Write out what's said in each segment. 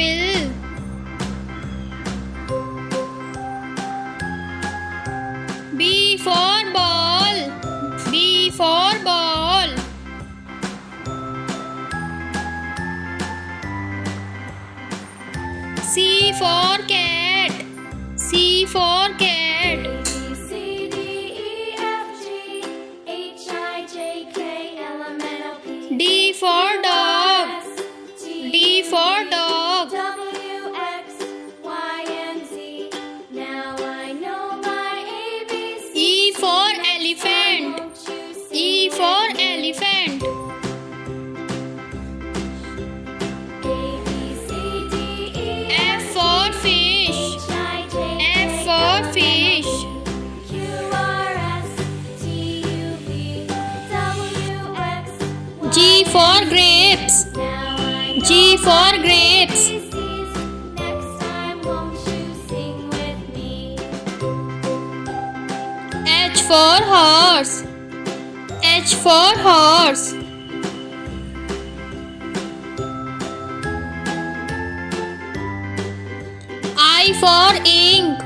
apple. B for ball. B for ball. C for cat. C for cat. D for dog. D for dog. E for elephant. E for elephant. F for fish. F for fish. G for grapes. G for grapes. H for horse. H for horse. I for ink.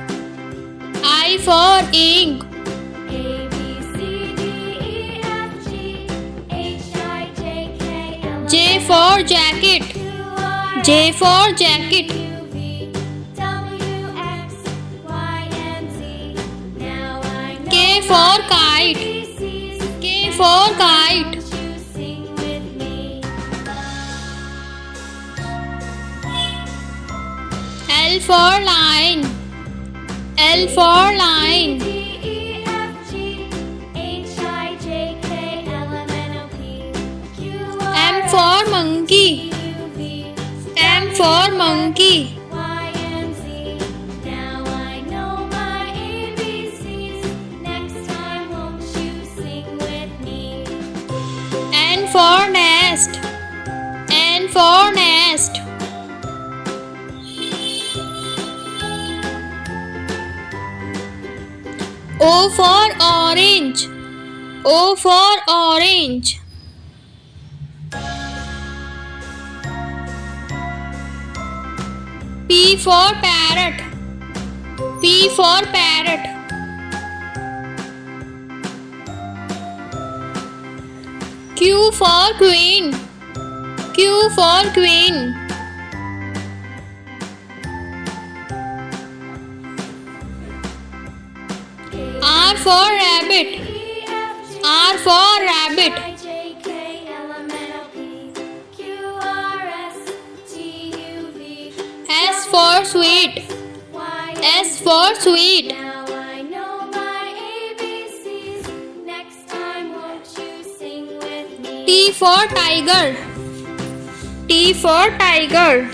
I for ink. J for jacket. J for jacket. K for kite. K for kite. L for line. L for line. M for monkey. M for monkey. N for nest. N for nest. O for orange. O for orange. P for parrot. P for parrot. Q for queen. Q for queen. R for rabbit. R for rabbit. S for sweet. S for sweet. T for tiger. T for tiger.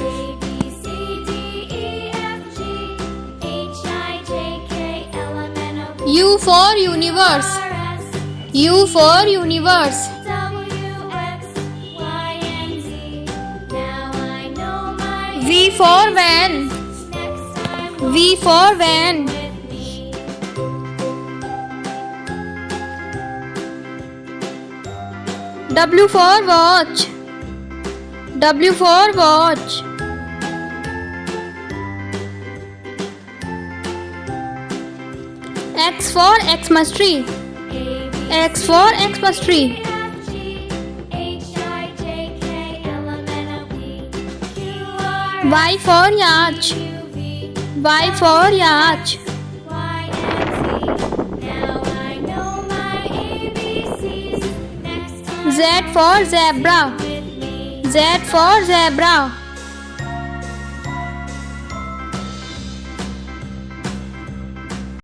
U for universe. U for universe. V for van. V for van. W for watch. W for watch. X for Xmas tree. X for Xmas tree. Y for yacht. Y for yacht. Z for zebra. Z for zebra.